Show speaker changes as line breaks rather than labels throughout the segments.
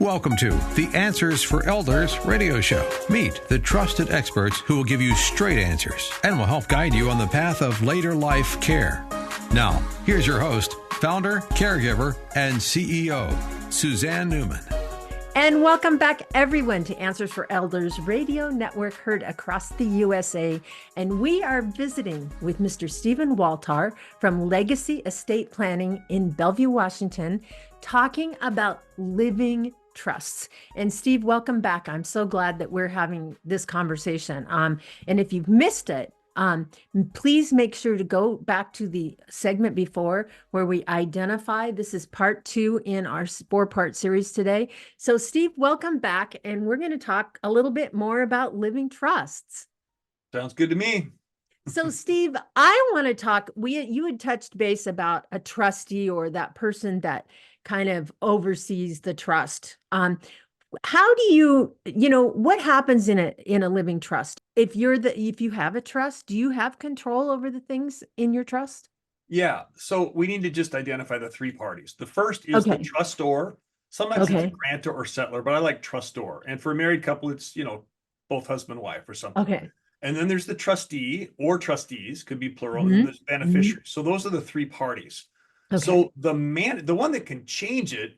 Welcome to the Answers for Elders radio show. Meet the trusted experts who will give you straight answers and will help guide you on the path of later life care. Now, here's your host, founder, caregiver, and CEO, Suzanne Newman.
And welcome back, everyone, to Answers for Elders radio network heard across the USA. And we are visiting with Mr. Steve Waltar from Legacy Estate Planning in Bellevue, Washington, talking about living trusts. And Steve, welcome back. I'm so glad that we're having this conversation. And if you've missed it, please make sure to go back to the segment before where we identify. This is part 2 in our 4-part series today. So Steve, welcome back. And we're going to talk a little bit more about living trusts.
Sounds good to me.
So Steve, I want to talk, you had touched base about a trustee or that person that kind of oversees the trust. How do you what happens in a living trust? If you have a trust, do you have control over the things in your trust?
Yeah. So we need to just identify the 3 parties. The first is the trustor. Sometimes it's a grantor or settlor, but I like trustor. And for a married couple, it's, both husband and wife or something.
Okay.
And then there's the trustee or trustees, could be plural, and there's beneficiaries. So those are the 3 parties. Okay. So the one that can change it,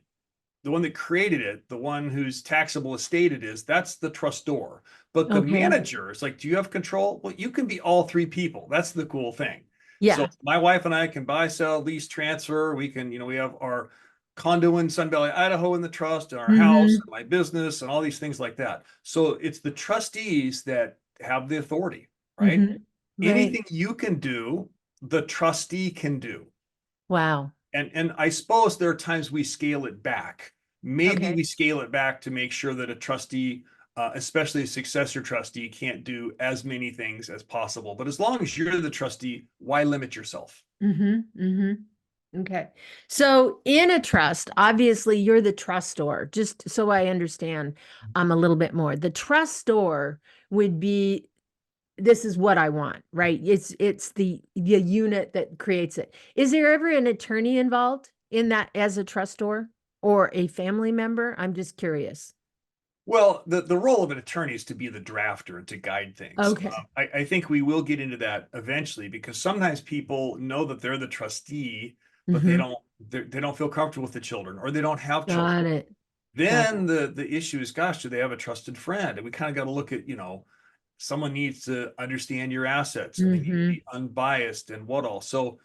the one that created it, the one whose taxable estate it is, that's the trustor. But the manager is like, do you have control? Well, you can be all 3 people. That's the cool thing.
Yeah.
So my wife and I can buy, sell, lease, transfer. We can, we have our condo in Sun Valley, Idaho in the trust, and our house, and my business, and all these things like that. So it's the trustees that have the authority, right? Right. Anything you can do, the trustee can do.
Wow.
And I suppose there are times we scale it back. Maybe we scale it back to make sure that a trustee, especially a successor trustee, can't do as many things as possible. But as long as you're the trustee, why limit yourself?
Okay. So in a trust, obviously you're the trustor, just so I understand a little bit more. The trustor would be, this is what I want, right? It's the unit that creates it. Is there ever an attorney involved in that as a trustor or a family member? I'm just curious.
Well, the role of an attorney is to be the drafter and to guide things.
Okay.
I think we will get into that eventually, because sometimes people know that they're the trustee, but they don't feel comfortable with the children, or they don't have children.
Got it.
Then the issue is, gosh, do they have a trusted friend? And we kind of got to look at, someone needs to understand your assets, and they need to be unbiased and what all. So,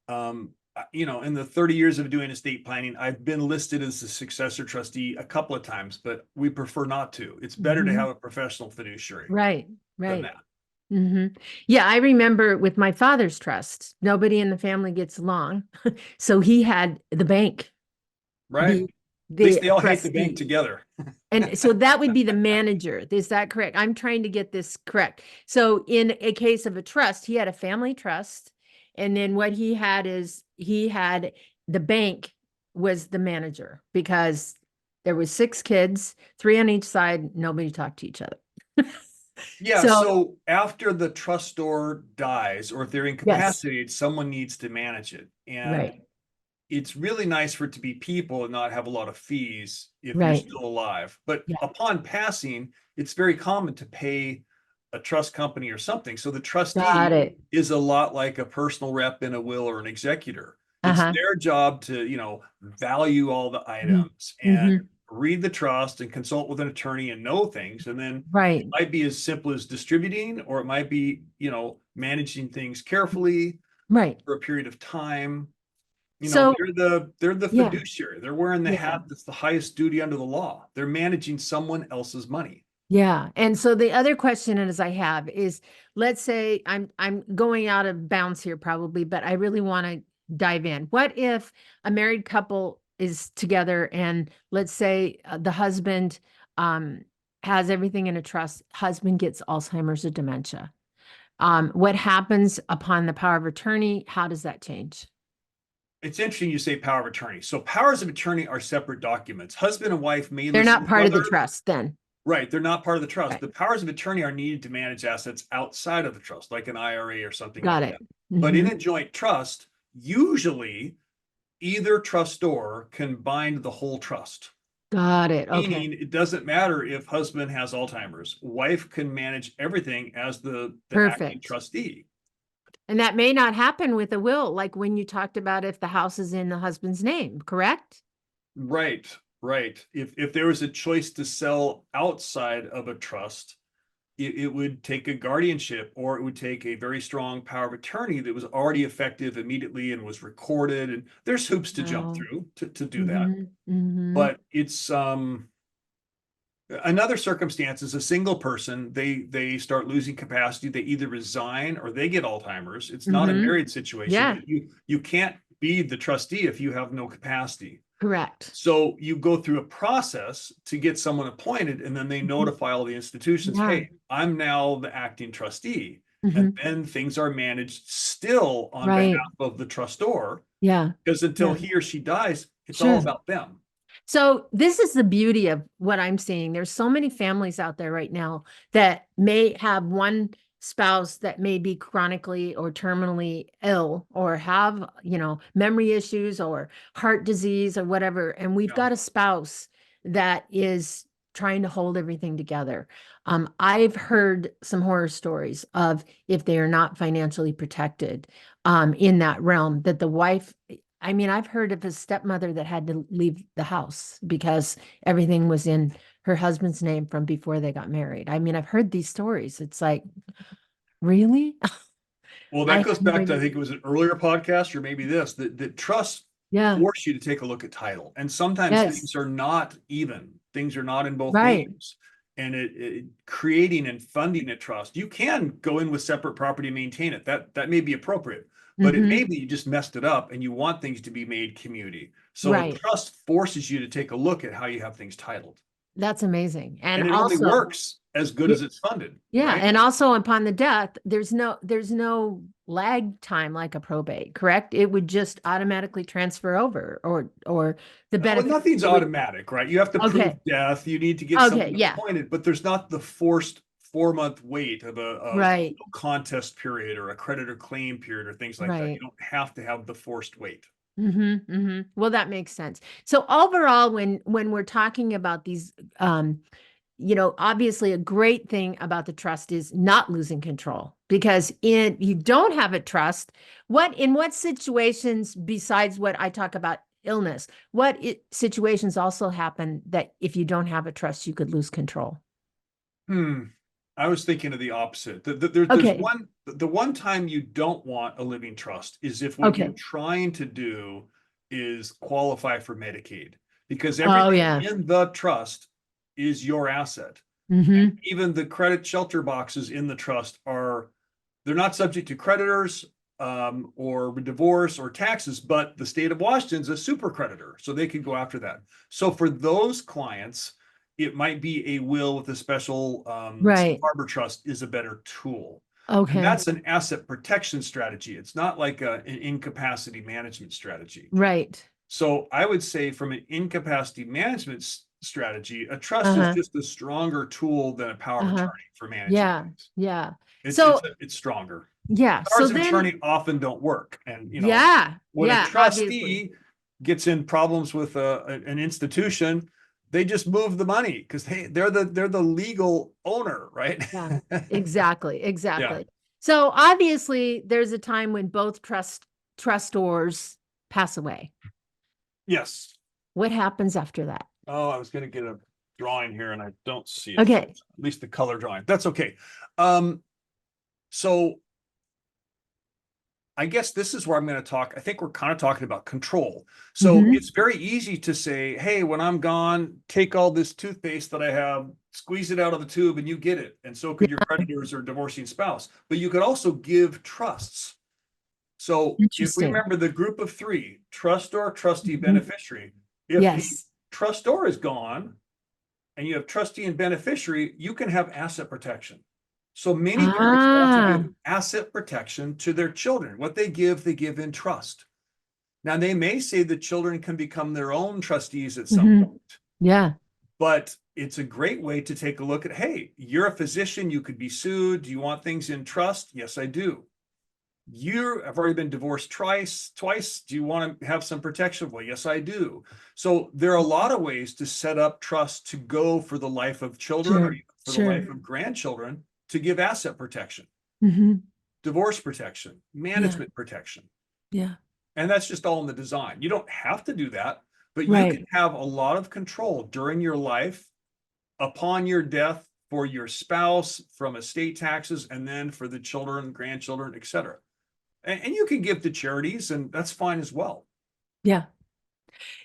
in the 30 years of doing estate planning, I've been listed as a successor trustee a couple of times, but we prefer not to. It's better to have a professional fiduciary.
Right.
Than that.
Yeah, I remember with my father's trust, nobody in the family gets along. So he had the bank.
Right. At least they all hate the bank together.
And so that would be the manager. Is that correct? I'm trying to get this correct. So in a case of a trust, he had a family trust. And then what he had is the bank was the manager, because there was 6 kids, 3 on each side. Nobody talked to each other.
Yeah. So after the trustor dies, or if they're incapacitated, someone needs to manage it. And it's really nice for it to be people and not have a lot of fees if you're still alive. But upon passing, it's very common to pay a trust company or something. So the trustee is a lot like a personal rep in a will or an executor. It's their job to, value all the items and read the trust and consult with an attorney and know things. And then it might be as simple as distributing, or it might be, managing things carefully for a period of time. So they're the fiduciary. They're wearing the hat that's the highest duty under the law. They're managing someone else's money.
Yeah. And so the other question as I have is, let's say I'm going out of bounds here probably, but I really want to dive in. What if a married couple is together, and let's say the husband has everything in a trust, husband gets Alzheimer's or dementia. What happens upon the power of attorney? How does that change?
It's interesting you say power of attorney. So powers of attorney are separate documents. Husband and wife may
They're not part of the trust then.
Right. They're not part of the trust. The powers of attorney are needed to manage assets outside of the trust, like an IRA or something like that. But in a joint trust, usually either trustor can bind the whole trust.
Got it. Okay.
Meaning it doesn't matter if husband has Alzheimer's, wife can manage everything as the acting
Perfect.
trustee.
And that may not happen with a will, like when you talked about if the house is in the husband's name, correct?
Right, right. If there was a choice to sell outside of a trust, it would take a guardianship, or it would take a very strong power of attorney that was already effective immediately and was recorded. And there's hoops to jump
Wow.
through to do that.
Mm-hmm. Mm-hmm.
But it's another circumstance is a single person, they start losing capacity, they either resign or they get Alzheimer's. It's not a
Mm-hmm.
married situation,
Yeah,
but you can't be the trustee if you have no capacity.
correct.
So you go through a process to get someone appointed, and then they
Mhm.
notify all the institutions,
Yeah.
hey, I'm now the acting trustee. And
Mm-hmm.
then things are managed still on behalf
Right.
of the trustor,
Yeah.
because until
Yeah.
he or she dies, it's all
Sure.
about them.
So this is the beauty of what I'm seeing. There's so many families out there right now that may have one spouse that may be chronically or terminally ill or have, memory issues or heart disease or whatever. And we've
Yeah.
got a spouse that is trying to hold everything together. I've heard some horror stories of if they are not financially protected in that realm, that the wife, I mean, I've heard of a stepmother that had to leave the house because everything was in her husband's name from before they got married. I mean, I've heard these stories. It's like, really?
Well,
I
that
had
goes
no
back to, I
idea.
think it was an earlier podcast, or maybe this, that trust
Yeah.
force you to take a look at title. And sometimes
Yes.
things are not even, things are not in both
Right.
names. And creating and funding a trust, you can go in with separate property and maintain it. That may be appropriate, but it may
Hmm.
be you just messed it up and you want things to be made community. So a
Right.
trust forces you to take a look at how you have things titled.
That's amazing. And
And it only
also,
works as good as it's funded,
yeah,
right?
and also upon the death, there's no lag time like a probate, correct? It would just automatically transfer over, or the
Well,
benefit
nothing's
would.
automatic, right? You have to prove
Okay.
death. You need to get
Okay,
someone
yeah.
appointed, but there's not the forced 4 month wait of a
Right.
contest period or a creditor claim period or things like that. You
Right.
don't have to have the forced wait.
Well, that makes sense. So overall, when we're talking about these, obviously a great thing about the trust is not losing control, because you don't have a trust. In what situations besides what I talk about illness, situations also happen that if you don't have a trust, you could lose control?
Hmm. I was thinking of the opposite.
Okay.
The one time you don't want a living trust is if what you're
Okay.
trying to do is qualify for Medicaid, because
Oh
everything
yeah.
in the trust is your asset.
Mm-hmm.
Even the credit shelter boxes in the trust they're not subject to creditors or divorce or taxes, but the state of Washington's a super creditor, so they could go after that. So for those clients, it might be a will with a special safe
Right.
harbor trust is a better tool. And
Okay.
that's an asset protection strategy. It's not like an incapacity management strategy.
Right.
So I would say from an incapacity management strategy, a trust is
Uh-huh.
just a stronger tool than a power of
Uh-huh.
attorney for managing
Yeah.
things.
Yeah.
It's
So
it's stronger.
yeah. So
Powers of
then,
attorney often don't work, and
yeah.
when a
Yeah, obviously.
trustee gets in problems with an institution, they just move the money because they're the legal owner, right?
Yeah, exactly,
Yeah.
exactly. So obviously there's a time when both trustors pass away.
Yes.
What happens after that?
Oh, I was going to get a drawing here and I don't see it.
Okay.
At least the color drawing. That's okay. So I guess this is where I'm going to talk. I think we're kind of talking about control. So
Hmm.
it's very easy to say, hey, when I'm gone, take all this toothpaste that I have, squeeze it out of the tube, and you get it. And so could your creditors or divorcing spouse. But you could also give trusts. So if we
Interesting.
remember the group of three, trustor, trustee,
Mhm.
beneficiary, if the
Yes.
trustor is gone and you have trustee and beneficiary, you can have asset protection. So many parents also
Ah.
give asset protection to their children. What they give in trust. Now, they may say the children can become their own trustees at some
Hmm.
point,
Yeah.
but it's a great way to take a look at, hey, you're a physician, you could be sued. Do you want things in trust? Yes, I do. I've already been divorced twice. Do you want to have some protection? Well, yes, I do. So there are a lot of ways to set up trust to go for the life of children or for the life of grandchildren to give asset protection, divorce protection, management protection.
Yeah.
And that's just all in the design. You don't have to do that, but you can have a lot of control during your life, upon your death, for your spouse, from estate taxes, and then for the children, grandchildren, etc. And you can give to charities, and that's fine as well.
Yeah.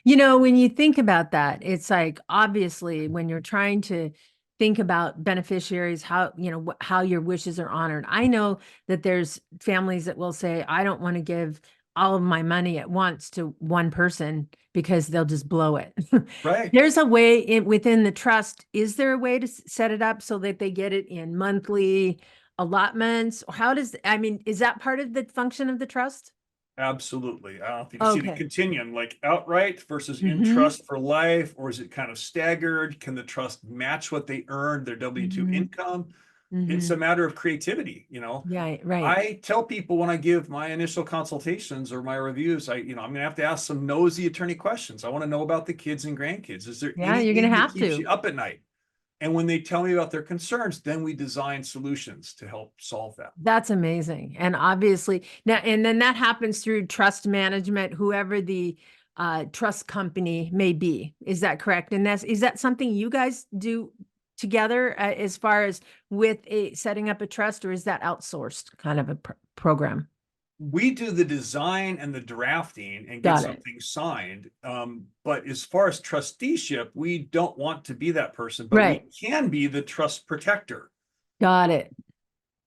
You know, when you think about that, it's like, obviously, when you're trying to think about beneficiaries, how, you know, how your wishes are honored. I know that there's families that will say, I don't want to give all of my money at once to one person because they'll just blow it.
Right.
There's a way within the trust. Is there a way to set it up so that they get it in monthly allotments? How does, I mean, is that part of the function of the trust?
Absolutely. I don't know if you can see the continuum, like outright versus in trust for life, or is it kind of staggered? Can the trust match what they earned, their W-2 income? It's a matter of creativity, you know?
Yeah, right.
I tell people when I give my initial consultations or my reviews, I'm going to have to ask some nosy attorney questions. I want to know about the kids and grandkids. Is there anything that keeps you up at night? And when they tell me about their concerns, then we design solutions to help solve that.
That's amazing. And obviously now, and then that happens through trust management, whoever the trust company may be. Is that correct? And is that something you guys do together as far as with setting up a trust, or is that outsourced kind of a program?
We do the design and the drafting and get something signed. But as far as trusteeship, we don't want to be that person, but we can be the trust protector.
Got it.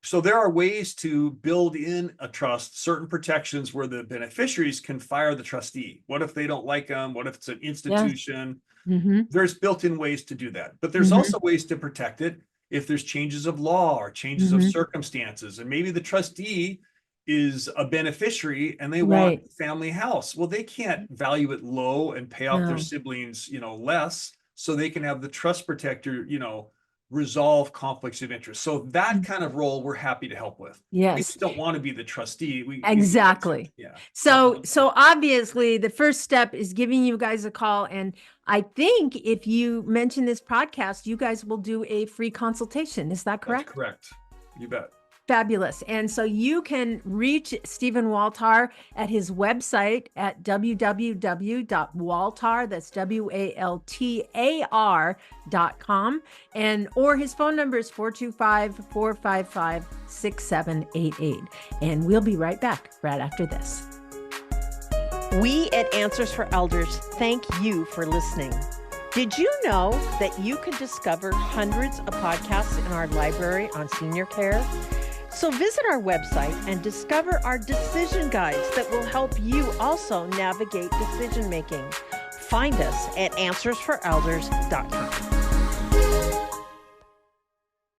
So there are ways to build in a trust, certain protections where the beneficiaries can fire the trustee. What if they don't like them? What if it's an institution? There's built-in ways to do that, but there's also ways to protect it if there's changes of law or changes of circumstances. And maybe the trustee is a beneficiary and they want a family house. Well, they can't value it low and pay off their siblings, less, so they can have the trust protector, resolve conflicts of interest. So that kind of role we're happy to help with.
Yes.
We just don't want to be the trustee.
Exactly. So obviously the first step is giving you guys a call. And I think if you mention this podcast, you guys will do a free consultation. Is that correct?
That's correct. You bet.
Fabulous. And so you can reach Stephen Waltar at his website at www.waltar, that's WALTAR.com, or his phone number is 425-455-6788. And we'll be right back right after this. We at Answers for Elders thank you for listening. Did you know that you can discover hundreds of podcasts in our library on senior care? So visit our website and discover our decision guides that will help you also navigate decision making. Find us at answersforelders.com.